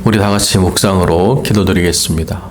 우리 다 같이 묵상으로 기도드리겠습니다.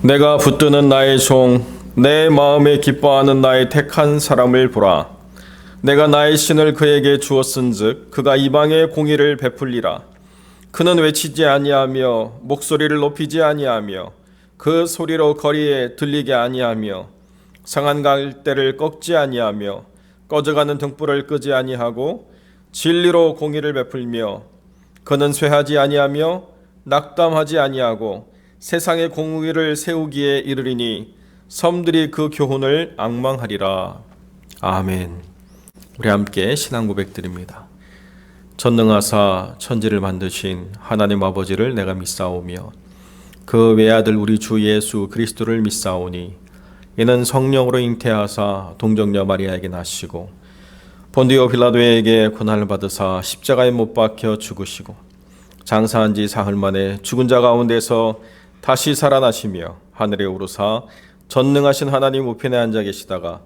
내가 붙드는 나의 종, 내 마음에 기뻐하는 나의 택한 사람을 보라. 내가 나의 신을 그에게 주었은즉 그가 이방에 공의를 베풀리라. 그는 외치지 아니하며 목소리를 높이지 아니하며 그 소리로 거리에 들리게 아니하며 상한 갈대를 꺾지 아니하며 꺼져가는 등불을 끄지 아니하고 진리로 공의를 베풀며 그는 쇠하지 아니하며 낙담하지 아니하고 세상의 공의를 세우기에 이르리니 섬들이 그 교훈을 앙망하리라. 아멘. 우리 함께 신앙 고백드립니다. 전능하사 천지를 만드신 하나님 아버지를 내가 믿사오며 그 외아들 우리 주 예수 그리스도를 믿사오니 이는 성령으로 잉태하사 동정녀 마리아에게 나시고 본디오 빌라도에게 고난을 받으사 십자가에 못 박혀 죽으시고 장사한 지 사흘 만에 죽은 자 가운데서 다시 살아나시며 하늘에 오르사 전능하신 하나님 우편에 앉아 계시다가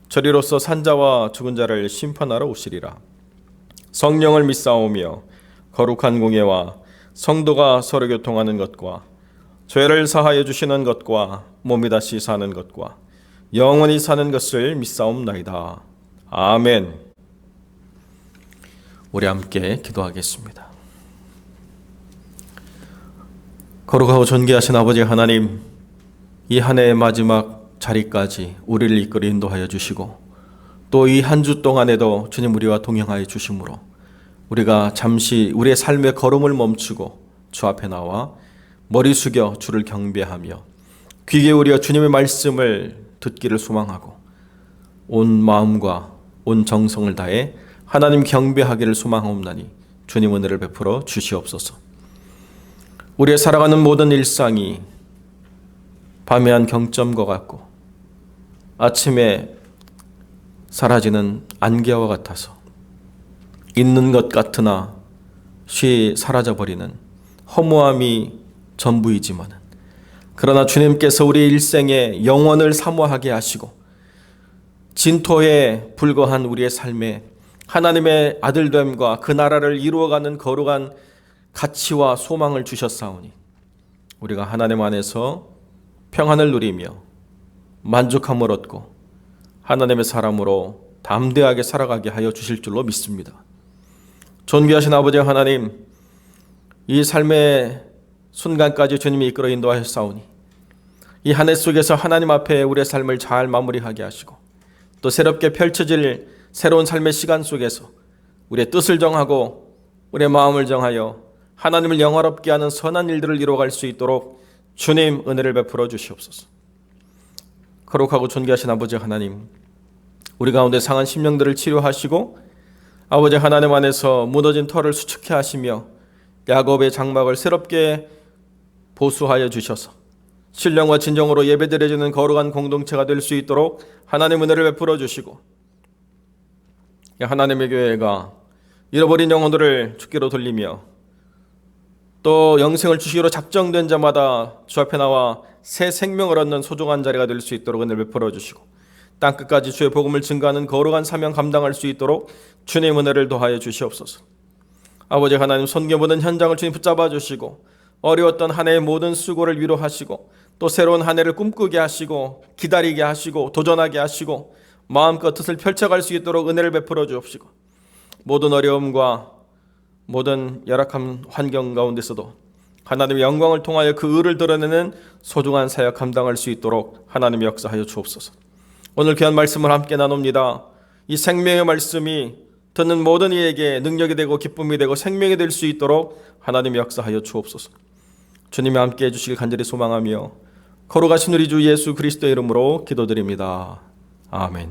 저리로서 산자와 죽은 자를 심판하러 오시리라. 성령을 믿사오며 거룩한 공예와 성도가 서로 교통하는 것과 죄를 사하여 주시는 것과 몸이 다시 사는 것과 영원히 사는 것을 믿사옵나이다. 아멘. 우리 함께 기도하겠습니다. 거룩하고 존귀하신 아버지 하나님, 이 한 해의 마지막 자리까지 우리를 이끌어 인도하여 주시고 또 이 한 주 동안에도 주님 우리와 동행하여 주심으로 우리가 잠시 우리의 삶의 걸음을 멈추고 주 앞에 나와 머리 숙여 주를 경배하며 귀 기울여 주님의 말씀을 듣기를 소망하고 온 마음과 온 정성을 다해 하나님 경배하기를 소망하옵나니 주님 은혜를 베풀어 주시옵소서. 우리의 살아가는 모든 일상이 밤의 한 경점과 같고 아침에 사라지는 안개와 같아서 있는 것 같으나 쉬 사라져버리는 허무함이 전부이지만 그러나 주님께서 우리 일생의 영원을 사모하게 하시고 진토에 불과한 우리의 삶에 하나님의 아들됨과 그 나라를 이루어가는 거룩한 가치와 소망을 주셨사오니 우리가 하나님 안에서 평안을 누리며 만족함을 얻고 하나님의 사람으로 담대하게 살아가게 하여 주실 줄로 믿습니다. 존귀하신 아버지 하나님, 이 삶의 순간까지 주님이 이끌어 인도하셨사오니 이 한 해 속에서 하나님 앞에 우리의 삶을 잘 마무리하게 하시고 또 새롭게 펼쳐질 새로운 삶의 시간 속에서 우리의 뜻을 정하고 우리의 마음을 정하여 하나님을 영화롭게 하는 선한 일들을 이루어갈 수 있도록 주님 은혜를 베풀어 주시옵소서. 거룩하고 존귀하신 아버지 하나님, 우리 가운데 상한 심령들을 치료하시고 아버지 하나님 안에서 무너진 터를 수축해 하시며 야곱의 장막을 새롭게 보수하여 주셔서 신령과 진정으로 예배드려지는 거룩한 공동체가 될 수 있도록 하나님 은혜를 베풀어 주시고 하나님의 교회가 잃어버린 영혼들을 주께로 돌리며 또 영생을 주시기로 작정된 자마다 주 앞에 나와 새 생명을 얻는 소중한 자리가 될 수 있도록 은혜를 베풀어 주시고 땅끝까지 주의 복음을 증거하는 거룩한 사명 감당할 수 있도록 주님 은혜를 더하여 주시옵소서. 아버지 하나님, 섬겨보는 현장을 주님 붙잡아 주시고 어려웠던 한 해의 모든 수고를 위로하시고 또 새로운 한 해를 꿈꾸게 하시고 기다리게 하시고 도전하게 하시고 마음껏 뜻을 펼쳐갈 수 있도록 은혜를 베풀어 주옵시고 모든 어려움과 모든 열악한 환경 가운데서도 하나님의 영광을 통하여 그 의를 드러내는 소중한 사역 감당할 수 있도록 하나님 역사하여 주옵소서. 오늘 귀한 말씀을 함께 나눕니다. 이 생명의 말씀이 듣는 모든 이에게 능력이 되고 기쁨이 되고 생명이 될 수 있도록 하나님 역사하여 주옵소서. 주님이 함께 해주시길 간절히 소망하며 거룩하신 우리 주 예수 그리스도의 이름으로 기도드립니다. 아멘.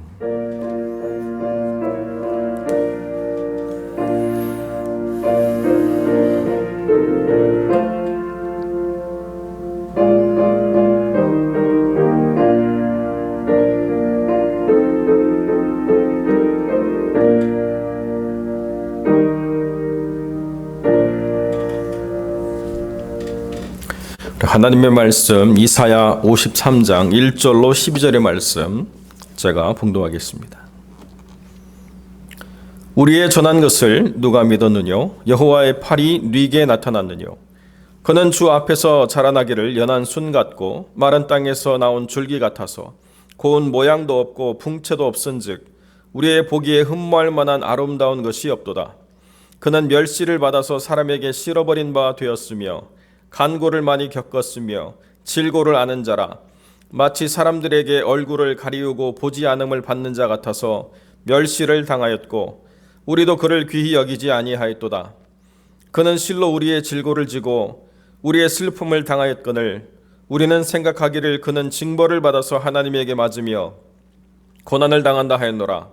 하나님의 말씀 이사야 53장 1절로 12절의 말씀 제가 봉독하겠습니다. 우리의 전한 것을 누가 믿었느뇨? 여호와의 팔이 네게 나타났느뇨? 그는 주 앞에서 자라나기를 연한 순 같고 마른 땅에서 나온 줄기 같아서 고운 모양도 없고 풍채도 없은즉 우리의 보기에 흠모할 만한 아름다운 것이 없도다. 그는 멸시를 받아서 사람에게 실어버린 바 되었으며 간고를 많이 겪었으며 질고를 아는 자라. 마치 사람들에게 얼굴을 가리우고 보지 않음을 받는 자 같아서 멸시를 당하였고 우리도 그를 귀히 여기지 아니하였도다. 그는 실로 우리의 질고를 지고 우리의 슬픔을 당하였거늘 우리는 생각하기를 그는 징벌을 받아서 하나님에게 맞으며 고난을 당한다 하였노라.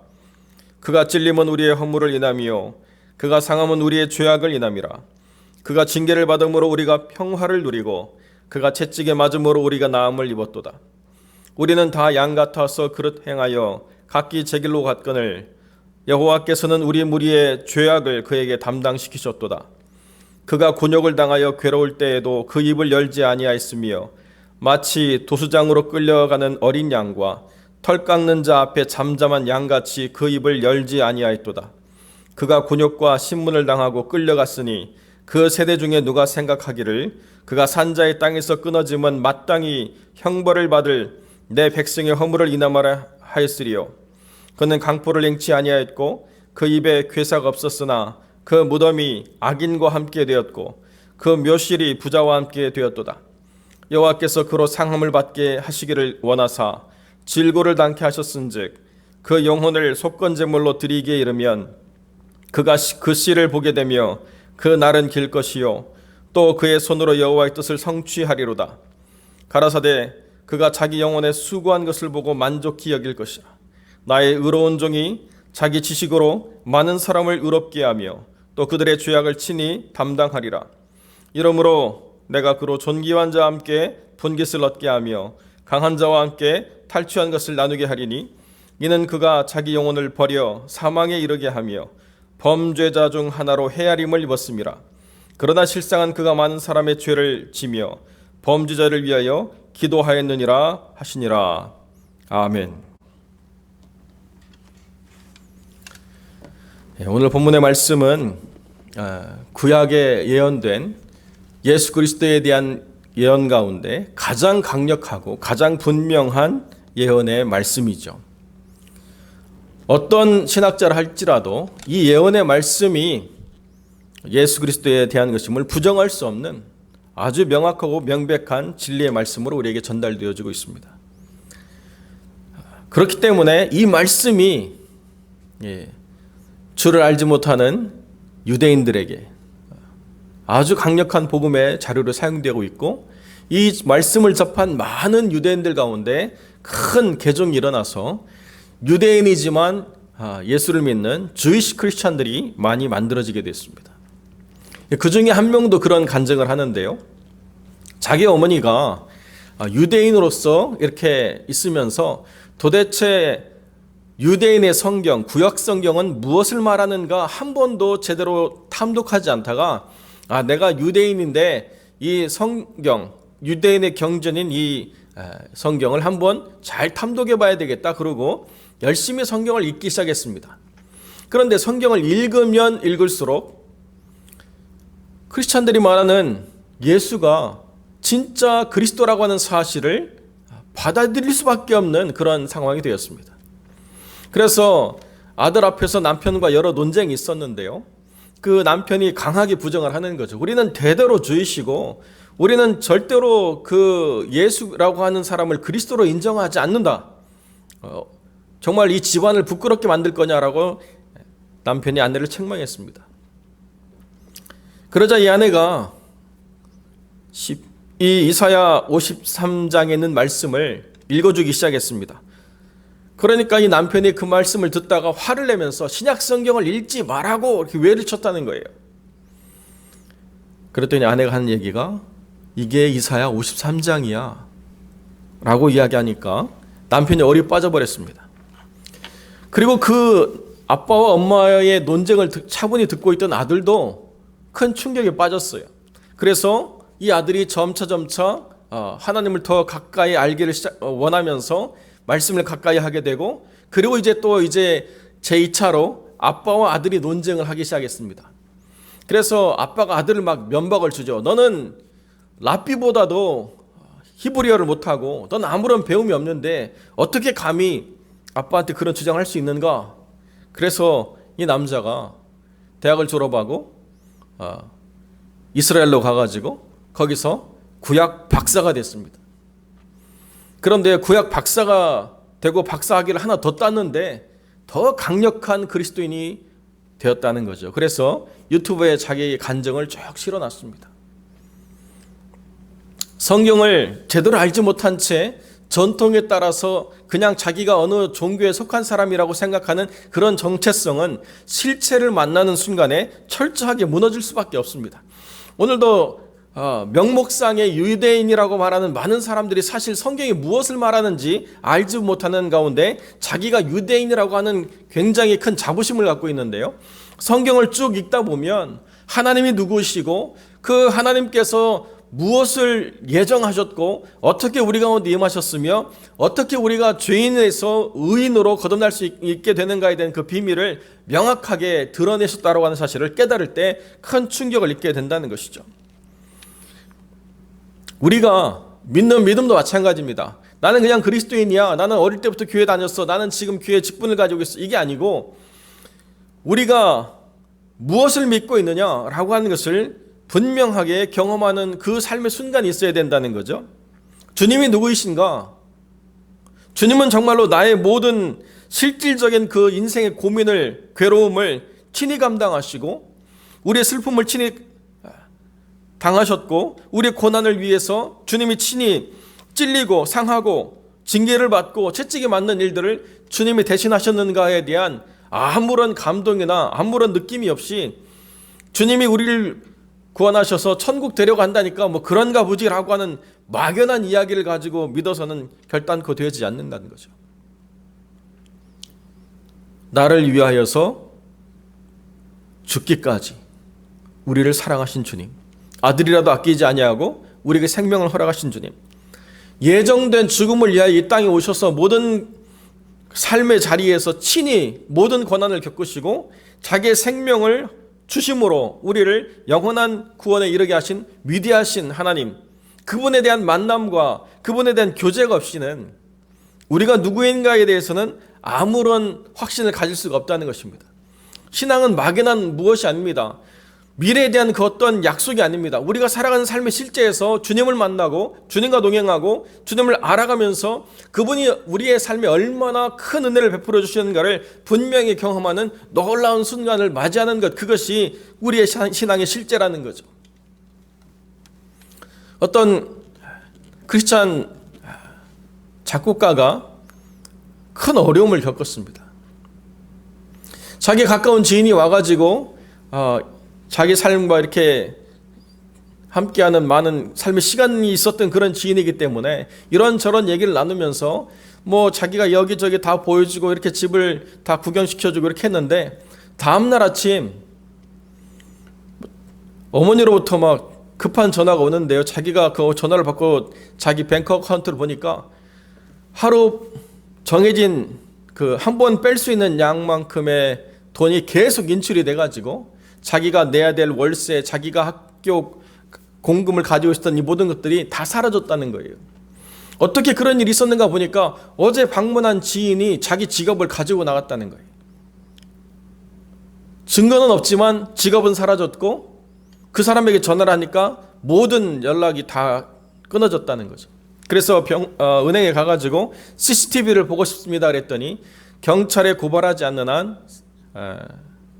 그가 찔림은 우리의 허물을 인함이요 그가 상함은 우리의 죄악을 인함이라. 그가 징계를 받음으로 우리가 평화를 누리고 그가 채찍에 맞음으로 우리가 나음을 입었도다. 우리는 다 양 같아서 그릇 행하여 각기 제 길로 갔거늘 여호와께서는 우리 무리의 죄악을 그에게 담당시키셨도다. 그가 곤욕을 당하여 괴로울 때에도 그 입을 열지 아니하였으며 마치 도수장으로 끌려가는 어린 양과 털 깎는 자 앞에 잠잠한 양같이 그 입을 열지 아니하였도다. 그가 곤욕과 신문을 당하고 끌려갔으니 그 세대 중에 누가 생각하기를 그가 산자의 땅에서 끊어짐은 마땅히 형벌을 받을 내 백성의 허물을 인함하라 하였으리요. 그는 강포를 행치 아니하였고 그 입에 괴사가 없었으나 그 무덤이 악인과 함께 되었고 그 묘실이 부자와 함께 되었도다. 여호와께서 그로 상함을 받게 하시기를 원하사 질고를 당케 하셨은즉 그 영혼을 속건제물로 드리기에 이르면 그가 그 씨를 보게 되며 그 날은 길 것이요 또 그의 손으로 여호와의 뜻을 성취하리로다. 가라사대 그가 자기 영혼에 수고한 것을 보고 만족히 여길 것이라. 나의 의로운 종이 자기 지식으로 많은 사람을 의롭게 하며 또 그들의 죄악을 친히 담당하리라. 이러므로 내가 그로 존귀한 자와 함께 분깃을 얻게 하며 강한 자와 함께 탈취한 것을 나누게 하리니 이는 그가 자기 영혼을 버려 사망에 이르게 하며 범죄자 중 하나로 헤아림을 입었음이라. 그러나 실상은 그가 많은 사람의 죄를 지며 범죄자를 위하여 기도하였느니라 하시니라. 아멘. 오늘 본문의 말씀은 구약에 예언된 예수 그리스도에 대한 예언 가운데 가장 강력하고 가장 분명한 예언의 말씀이죠. 어떤 신학자를 할지라도 이 예언의 말씀이 예수 그리스도에 대한 것임을 부정할 수 없는 아주 명확하고 명백한 진리의 말씀으로 우리에게 전달되어지고 있습니다. 그렇기 때문에 이 말씀이 주를 알지 못하는 유대인들에게 아주 강력한 복음의 자료로 사용되고 있고 이 말씀을 접한 많은 유대인들 가운데 큰 개종이 일어나서 유대인이지만 예수를 믿는 주이시 크리스찬들이 많이 만들어지게 됐습니다. 그 중에 한 명도 그런 간증을 하는데요. 자기 어머니가 유대인으로서 이렇게 있으면서 도대체 유대인의 성경, 구약 성경은 무엇을 말하는가 한 번도 제대로 탐독하지 않다가 내가 유대인인데 이 성경, 유대인의 경전인 이 성경을 한번 잘 탐독해 봐야 되겠다. 그러고 열심히 성경을 읽기 시작했습니다. 그런데 성경을 읽으면 읽을수록 크리스찬들이 말하는 예수가 진짜 그리스도라고 하는 사실을 받아들일 수밖에 없는 그런 상황이 되었습니다. 그래서 아들 앞에서 남편과 여러 논쟁이 있었는데요. 그 남편이 강하게 부정을 하는 거죠. 우리는 대대로 주이시고 우리는 절대로 그 예수라고 하는 사람을 그리스도로 인정하지 않는다. 정말 이 집안을 부끄럽게 만들 거냐라고 남편이 아내를 책망했습니다. 그러자 이 아내가 이 이사야 53장에 있는 말씀을 읽어주기 시작했습니다. 그러니까 이 남편이 그 말씀을 듣다가 화를 내면서 신약 성경을 읽지 말라고 이렇게 외를 쳤다는 거예요. 그랬더니 아내가 하는 얘기가 이게 이사야 53장이야 라고 이야기하니까 남편이 어리 빠져버렸습니다. 그리고 그 아빠와 엄마의 논쟁을 차분히 듣고 있던 아들도 큰 충격에 빠졌어요. 그래서 이 아들이 점차 하나님을 더 가까이 알기를 원하면서 말씀을 가까이 하게 되고, 그리고 이제 제2차로 아빠와 아들이 논쟁을 하기 시작했습니다. 그래서 아빠가 아들을 막 면박을 주죠. 너는 랍비보다도 히브리어를 못하고 넌 아무런 배움이 없는데 어떻게 감히 아빠한테 그런 주장할 수 있는가? 그래서 이 남자가 대학을 졸업하고 이스라엘로 가가지고 거기서 구약 박사가 됐습니다. 그런데 구약 박사가 되고 박사학위를 하나 더 땄는데 더 강력한 그리스도인이 되었다는 거죠. 그래서 유튜브에 자기의 간증을 쭉 실어놨습니다. 성경을 제대로 알지 못한 채 전통에 따라서 그냥 자기가 어느 종교에 속한 사람이라고 생각하는 그런 정체성은 실체를 만나는 순간에 철저하게 무너질 수밖에 없습니다. 오늘도 명목상의 유대인이라고 말하는 많은 사람들이 사실 성경이 무엇을 말하는지 알지 못하는 가운데 자기가 유대인이라고 하는 굉장히 큰 자부심을 갖고 있는데요. 성경을 쭉 읽다 보면 하나님이 누구시고 그 하나님께서 무엇을 예정하셨고 어떻게 우리 가운데 임하셨으며 어떻게 우리가 죄인에서 의인으로 거듭날 수 있게 되는가에 대한 그 비밀을 명확하게 드러내셨다고 하는 사실을 깨달을 때 큰 충격을 입게 된다는 것이죠. 우리가 믿는 믿음도 마찬가지입니다. 나는 그냥 그리스도인이야. 나는 어릴 때부터 교회 다녔어. 나는 지금 교회 직분을 가지고 있어. 이게 아니고 우리가 무엇을 믿고 있느냐라고 하는 것을 분명하게 경험하는 그 삶의 순간이 있어야 된다는 거죠. 주님이 누구이신가? 주님은 정말로 나의 모든 실질적인 그 인생의 고민을, 괴로움을 친히 감당하시고 우리의 슬픔을 친히 당하셨고 우리의 고난을 위해서 주님이 친히 찔리고 상하고 징계를 받고 채찍에 맞는 일들을 주님이 대신하셨는가에 대한 아무런 감동이나 아무런 느낌이 없이 주님이 우리를 구원하셔서 천국 데려간다니까 뭐 그런가 보지라고 하는 막연한 이야기를 가지고 믿어서는 결단코 되지 않는다는 거죠. 나를 위하여서 죽기까지 우리를 사랑하신 주님, 아들이라도 아끼지 아니하고 우리에게 생명을 허락하신 주님, 예정된 죽음을 위하여 이 땅에 오셔서 모든 삶의 자리에서 친히 모든 고난을 겪으시고 자기의 생명을 주심으로 우리를 영원한 구원에 이르게 하신 위대하신 하나님, 그분에 대한 만남과 그분에 대한 교제가 없이는 우리가 누구인가에 대해서는 아무런 확신을 가질 수가 없다는 것입니다. 신앙은 막연한 무엇이 아닙니다. 미래에 대한 그 어떤 약속이 아닙니다. 우리가 살아가는 삶의 실제에서 주님을 만나고 주님과 동행하고 주님을 알아가면서 그분이 우리의 삶에 얼마나 큰 은혜를 베풀어 주시는가를 분명히 경험하는 놀라운 순간을 맞이하는 것, 그것이 우리의 신앙의 실제라는 거죠. 어떤 크리스찬 작곡가가 큰 어려움을 겪었습니다. 자기 가까운 지인이 와가지고 자기 삶과 이렇게 함께하는 많은 삶의 시간이 있었던 그런 지인이기 때문에 이런저런 얘기를 나누면서 뭐 자기가 여기저기 다 보여주고 이렇게 집을 다 구경시켜주고 이렇게 했는데 다음날 아침 어머니로부터 막 급한 전화가 오는데요. 자기가 그 전화를 받고 자기 뱅크 어카운트를 보니까 하루 정해진 그 한 번 뺄 수 있는 양만큼의 돈이 계속 인출이 돼가지고 자기가 내야 될 월세, 자기가 학교 공금을 가지고 있었던 이 모든 것들이 다 사라졌다는 거예요. 어떻게 그런 일이 있었는가 보니까 어제 방문한 지인이 자기 지갑을 가지고 나갔다는 거예요. 증거는 없지만 지갑은 사라졌고 그 사람에게 전화를 하니까 모든 연락이 다 끊어졌다는 거죠. 그래서 은행에 가가지고 CCTV를 보고 싶습니다 그랬더니 경찰에 고발하지 않는 한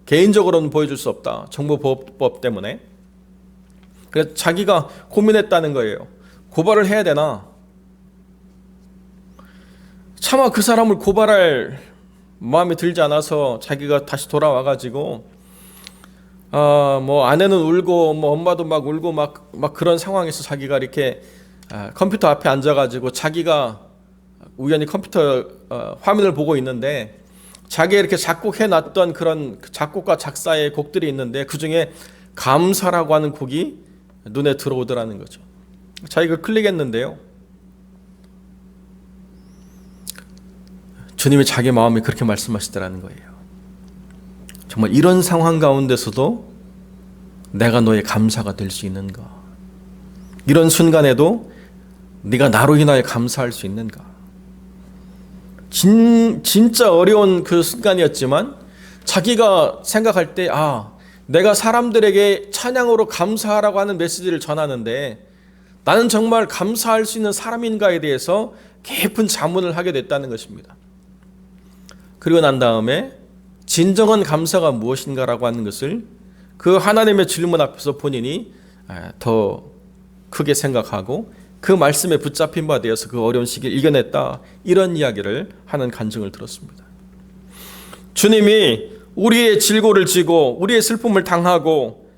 개인적으로는 보여줄 수 없다. 정보보호법 때문에. 그래서 자기가 고민했다는 거예요. 고발을 해야 되나? 차마 그 사람을 고발할 마음이 들지 않아서 자기가 다시 돌아와가지고 뭐 아내는 울고 뭐 엄마도 막 울고 막 그런 상황에서 자기가 이렇게 컴퓨터 앞에 앉아가지고 자기가 우연히 컴퓨터 화면을 보고 있는데 자기가 이렇게 작곡해놨던 그런 작곡과 작사의 곡들이 있는데 그중에 감사라고 하는 곡이 눈에 들어오더라는 거죠. 자기가 클릭했는데요. 주님이 자기 마음에 그렇게 말씀하시더라는 거예요. 정말 이런 상황 가운데서도 내가 너의 감사가 될 수 있는가? 이런 순간에도 네가 나로 인하여 감사할 수 있는가? 진짜 어려운 그 순간이었지만 자기가 생각할 때 내가 사람들에게 찬양으로 감사하라고 하는 메시지를 전하는데 나는 정말 감사할 수 있는 사람인가에 대해서 깊은 자문을 하게 됐다는 것입니다. 그리고 난 다음에 진정한 감사가 무엇인가라고 하는 것을 그 하나님의 질문 앞에서 본인이 더 크게 생각하고 그 말씀에 붙잡힌 바 되어서 그 어려운 시기를 이겨냈다, 이런 이야기를 하는 간증을 들었습니다. 주님이 우리의 질고를 지고 우리의 슬픔을 당하고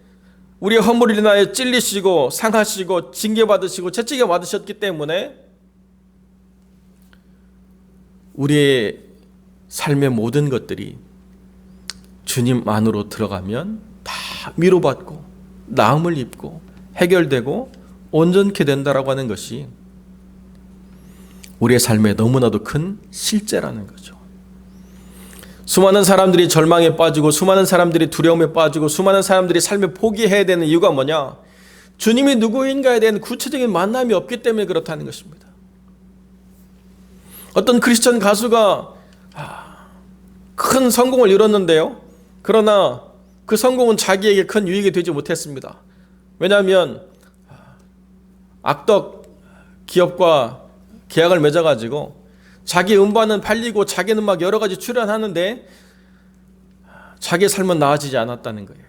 우리의 허물을 인하여 찔리시고 상하시고 징계받으시고 채찍에 받으셨기 때문에 우리의 삶의 모든 것들이 주님 안으로 들어가면 다 위로받고 나음을 입고 해결되고 온전케 된다라고 하는 것이 우리의 삶에 너무나도 큰 실제라는 거죠. 수많은 사람들이 절망에 빠지고 수많은 사람들이 두려움에 빠지고 수많은 사람들이 삶을 포기해야 되는 이유가 뭐냐? 주님이 누구인가에 대한 구체적인 만남이 없기 때문에 그렇다는 것입니다. 어떤 크리스천 가수가 큰 성공을 이뤘는데요. 그러나 그 성공은 자기에게 큰 유익이 되지 못했습니다. 왜냐하면 악덕 기업과 계약을 맺어가지고 자기 음반은 팔리고 자기는 막 여러 가지 출연하는데 자기의 삶은 나아지지 않았다는 거예요.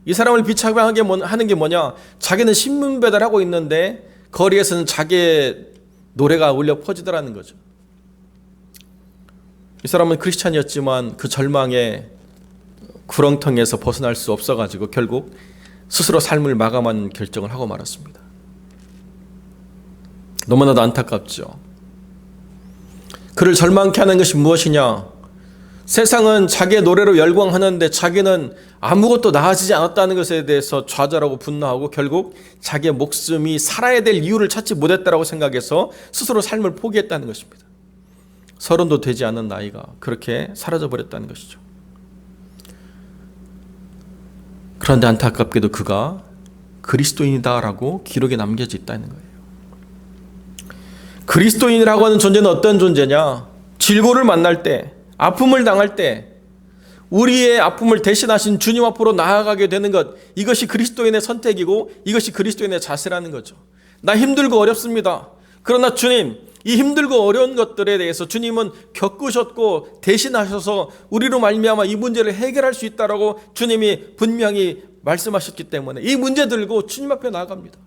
이 사람을 비참하게 하는 게 뭐냐? 자기는 신문 배달하고 있는데 거리에서는 자기의 노래가 울려 퍼지더라는 거죠. 이 사람은 크리스찬이었지만 그 절망의 구렁텅이에서 벗어날 수 없어가지고 결국 스스로 삶을 마감하는 결정을 하고 말았습니다. 너무나도 안타깝죠. 그를 절망케 하는 것이 무엇이냐? 세상은 자기의 노래로 열광하는데 자기는 아무것도 나아지지 않았다는 것에 대해서 좌절하고 분노하고 결국 자기의 목숨이 살아야 될 이유를 찾지 못했다고 생각해서 스스로 삶을 포기했다는 것입니다. 30도 되지 않은 나이가 그렇게 사라져버렸다는 것이죠. 그런데 안타깝게도 그가 그리스도인이다라고 기록에 남겨져 있다는 거예요. 그리스도인이라고 하는 존재는 어떤 존재냐? 질고를 만날 때, 아픔을 당할 때 우리의 아픔을 대신하신 주님 앞으로 나아가게 되는 것, 이것이 그리스도인의 선택이고 이것이 그리스도인의 자세라는 거죠. 나 힘들고 어렵습니다. 그러나 주님, 이 힘들고 어려운 것들에 대해서 주님은 겪으셨고 대신하셔서 우리로 말미암아 이 문제를 해결할 수 있다라고 주님이 분명히 말씀하셨기 때문에 이 문제 들고 주님 앞에 나아갑니다.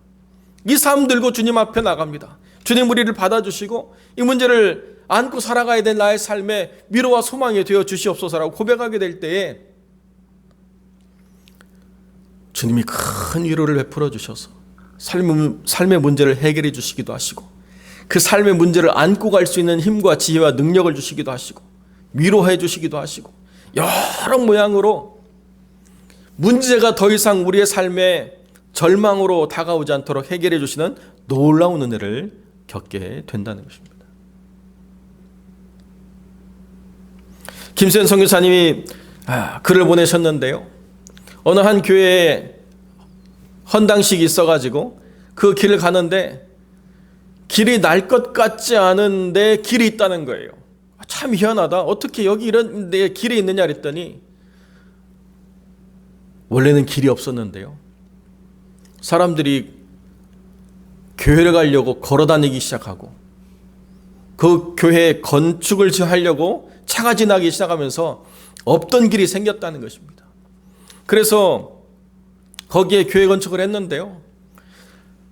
이 삶 들고 주님 앞에 나갑니다. 주님 우리를 받아주시고 이 문제를 안고 살아가야 될 나의 삶에 위로와 소망이 되어 주시옵소서라고 고백하게 될 때에 주님이 큰 위로를 베풀어 주셔서 삶의 문제를 해결해 주시기도 하시고 그 삶의 문제를 안고 갈 수 있는 힘과 지혜와 능력을 주시기도 하시고 위로해 주시기도 하시고 여러 모양으로 문제가 더 이상 우리의 삶에 절망으로 다가오지 않도록 해결해 주시는 놀라운 은혜를 겪게 된다는 것입니다. 김수현 선교사님이 글을 보내셨는데요. 어느 한 교회에 헌당식이 있어가지고 그 길을 가는데 길이 날 것 같지 않은데 길이 있다는 거예요. 참 희한하다. 어떻게 여기 이런 데 길이 있느냐 그랬더니 원래는 길이 없었는데요. 사람들이 교회를 가려고 걸어 다니기 시작하고 그 교회 건축을 하려고 차가 지나기 시작하면서 없던 길이 생겼다는 것입니다. 그래서 거기에 교회 건축을 했는데요.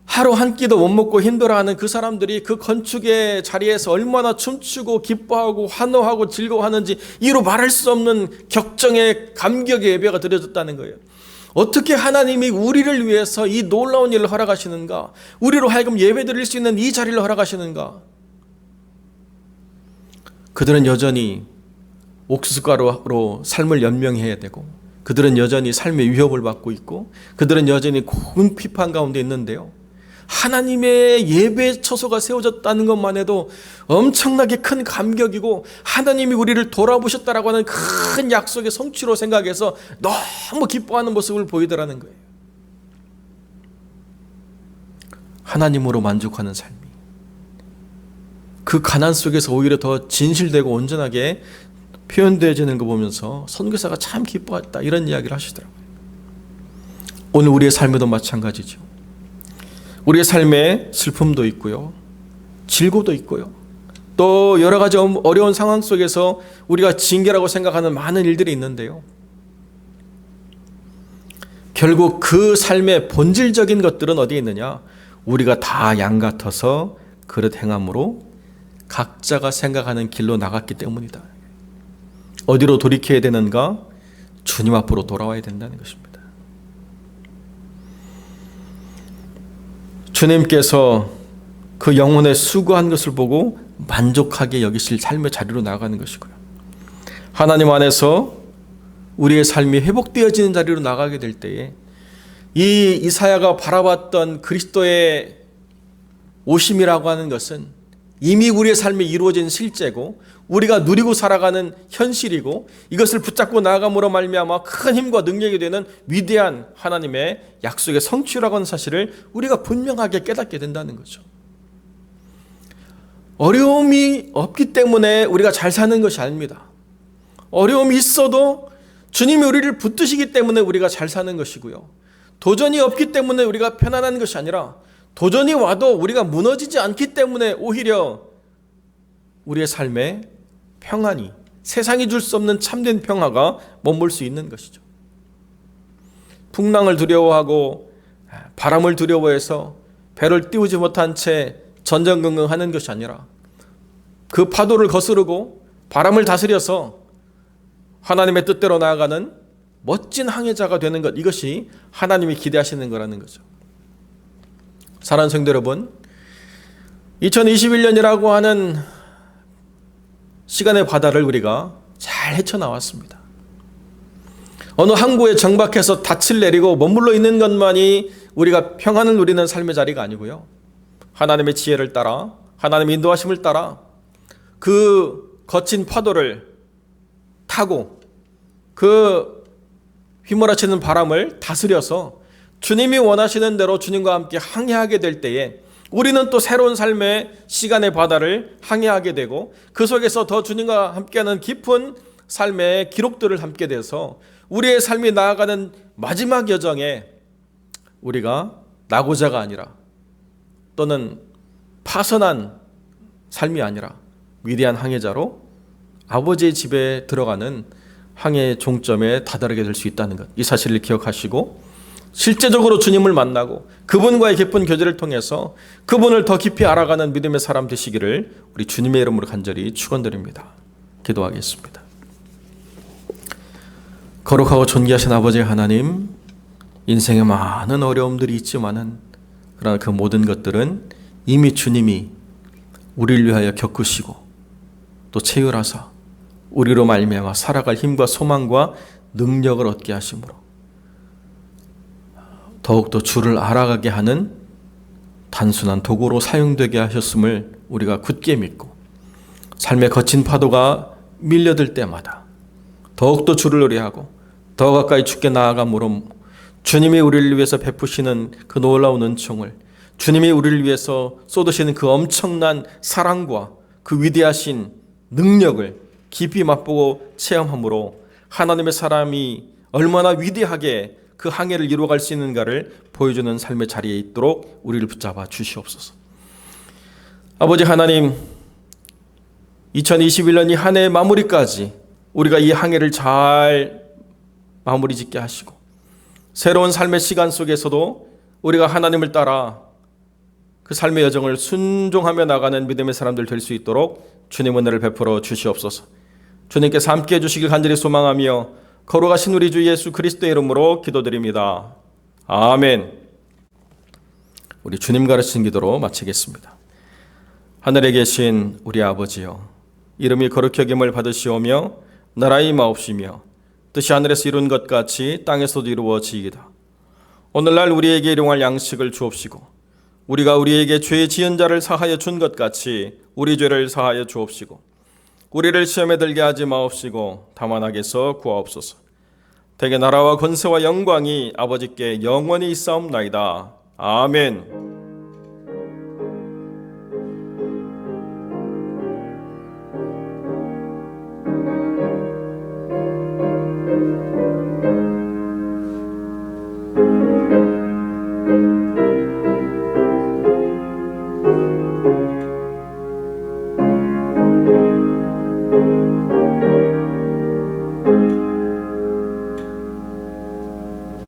하루 한 끼도 못 먹고 힘들어하는 그 사람들이 그 건축의 자리에서 얼마나 춤추고 기뻐하고 환호하고 즐거워하는지 이루 말할 수 없는 격정의 감격의 예배가 드려졌다는 거예요. 어떻게 하나님이 우리를 위해서 이 놀라운 일을 허락하시는가? 우리로 하여금 예배 드릴 수 있는 이 자리를 허락하시는가? 그들은 여전히 옥수수가루로 삶을 연명해야 되고 그들은 여전히 삶의 위협을 받고 있고 그들은 여전히 공핍한 가운데 있는데요. 하나님의 예배 처소가 세워졌다는 것만 해도 엄청나게 큰 감격이고 하나님이 우리를 돌아보셨다라고 하는 큰 약속의 성취로 생각해서 너무 기뻐하는 모습을 보이더라는 거예요. 하나님으로 만족하는 삶이 그 가난 속에서 오히려 더 진실되고 온전하게 표현되어지는 거 보면서 선교사가 참 기뻐했다, 이런 이야기를 하시더라고요. 오늘 우리의 삶에도 마찬가지죠. 우리의 삶에 슬픔도 있고요, 질고도 있고요, 또 여러 가지 어려운 상황 속에서 우리가 징계라고 생각하는 많은 일들이 있는데요, 결국 그 삶의 본질적인 것들은 어디에 있느냐? 우리가 다 양 같아서 그릇 행함으로 각자가 생각하는 길로 나갔기 때문이다. 어디로 돌이켜야 되는가? 주님 앞으로 돌아와야 된다는 것입니다. 주님께서 그 영혼의 수고한 것을 보고 만족하게 여기실 삶의 자리로 나아가는 것이고요, 하나님 안에서 우리의 삶이 회복되어지는 자리로 나가게 될 때에 이 이사야가 바라봤던 그리스도의 오심이라고 하는 것은 이미 우리의 삶에 이루어진 실제고 우리가 누리고 살아가는 현실이고 이것을 붙잡고 나아감으로 말미암아 큰 힘과 능력이 되는 위대한 하나님의 약속의 성취라고 하는 사실을 우리가 분명하게 깨닫게 된다는 거죠. 어려움이 없기 때문에 우리가 잘 사는 것이 아닙니다. 어려움이 있어도 주님이 우리를 붙드시기 때문에 우리가 잘 사는 것이고요, 도전이 없기 때문에 우리가 편안한 것이 아니라 도전이 와도 우리가 무너지지 않기 때문에 오히려 우리의 삶에 평안이, 세상이 줄 수 없는 참된 평화가 머물 수 있는 것이죠. 풍랑을 두려워하고 바람을 두려워해서 배를 띄우지 못한 채 전전긍긍하는 것이 아니라 그 파도를 거스르고 바람을 다스려서 하나님의 뜻대로 나아가는 멋진 항해자가 되는 것, 이것이 하나님이 기대하시는 거라는 거죠. 사랑하는 성도 여러분, 2021년이라고 하는 시간의 바다를 우리가 잘 헤쳐나왔습니다. 어느 항구에 정박해서 닻을 내리고 머물러 있는 것만이 우리가 평안을 누리는 삶의 자리가 아니고요, 하나님의 지혜를 따라, 하나님의 인도하심을 따라 그 거친 파도를 타고 그 휘몰아치는 바람을 다스려서 주님이 원하시는 대로 주님과 함께 항해하게 될 때에 우리는 또 새로운 삶의 시간의 바다를 항해하게 되고 그 속에서 더 주님과 함께하는 깊은 삶의 기록들을 함께 돼서 우리의 삶이 나아가는 마지막 여정에 우리가 낙오자가 아니라 또는 파선한 삶이 아니라 위대한 항해자로 아버지의 집에 들어가는 항해 종점에 다다르게 될 수 있다는 것, 이 사실을 기억하시고 실제적으로 주님을 만나고 그분과의 깊은 교제를 통해서 그분을 더 깊이 알아가는 믿음의 사람 되시기를 우리 주님의 이름으로 간절히 축원드립니다. 기도하겠습니다. 거룩하고 존귀하신 아버지 하나님, 인생에 많은 어려움들이 있지만은 그러나 그 모든 것들은 이미 주님이 우리를 위하여 겪으시고 또 체휼하사 우리로 말미암아 살아갈 힘과 소망과 능력을 얻게 하심으로 더욱더 주를 알아가게 하는 단순한 도구로 사용되게 하셨음을 우리가 굳게 믿고 삶의 거친 파도가 밀려들 때마다 더욱더 주를 의뢰하고 더 가까이 주께 나아감으로 주님이 우리를 위해서 베푸시는 그 놀라운 은총을, 주님이 우리를 위해서 쏟으시는 그 엄청난 사랑과 그 위대하신 능력을 깊이 맛보고 체험함으로 하나님의 사람이 얼마나 위대하게 그 항해를 이루어갈 수 있는가를 보여주는 삶의 자리에 있도록 우리를 붙잡아 주시옵소서. 아버지 하나님, 2021년 이 한 해의 마무리까지 우리가 이 항해를 잘 마무리 짓게 하시고 새로운 삶의 시간 속에서도 우리가 하나님을 따라 그 삶의 여정을 순종하며 나가는 믿음의 사람들 될 수 있도록 주님 은혜를 베풀어 주시옵소서. 주님께서 함께해 주시길 간절히 소망하며 거룩하신 우리 주 예수 그리스도의 이름으로 기도드립니다. 아멘. 우리 주님 가르치신 기도로 마치겠습니다. 하늘에 계신 우리 아버지여, 이름이 거룩히 여김을 받으시오며 나라의 마옵시며 뜻이 하늘에서 이룬 것 같이 땅에서도 이루어지이다. 오늘날 우리에게 일용할 양식을 주옵시고 우리가 우리에게 죄 지은 자를 사하여 준 것 같이 우리 죄를 사하여 주옵시고 우리를 시험에 들게 하지 마옵시고 다만 악에서 구하옵소서. 대개 나라와 권세와 영광이 아버지께 영원히 있사옵나이다. 아멘.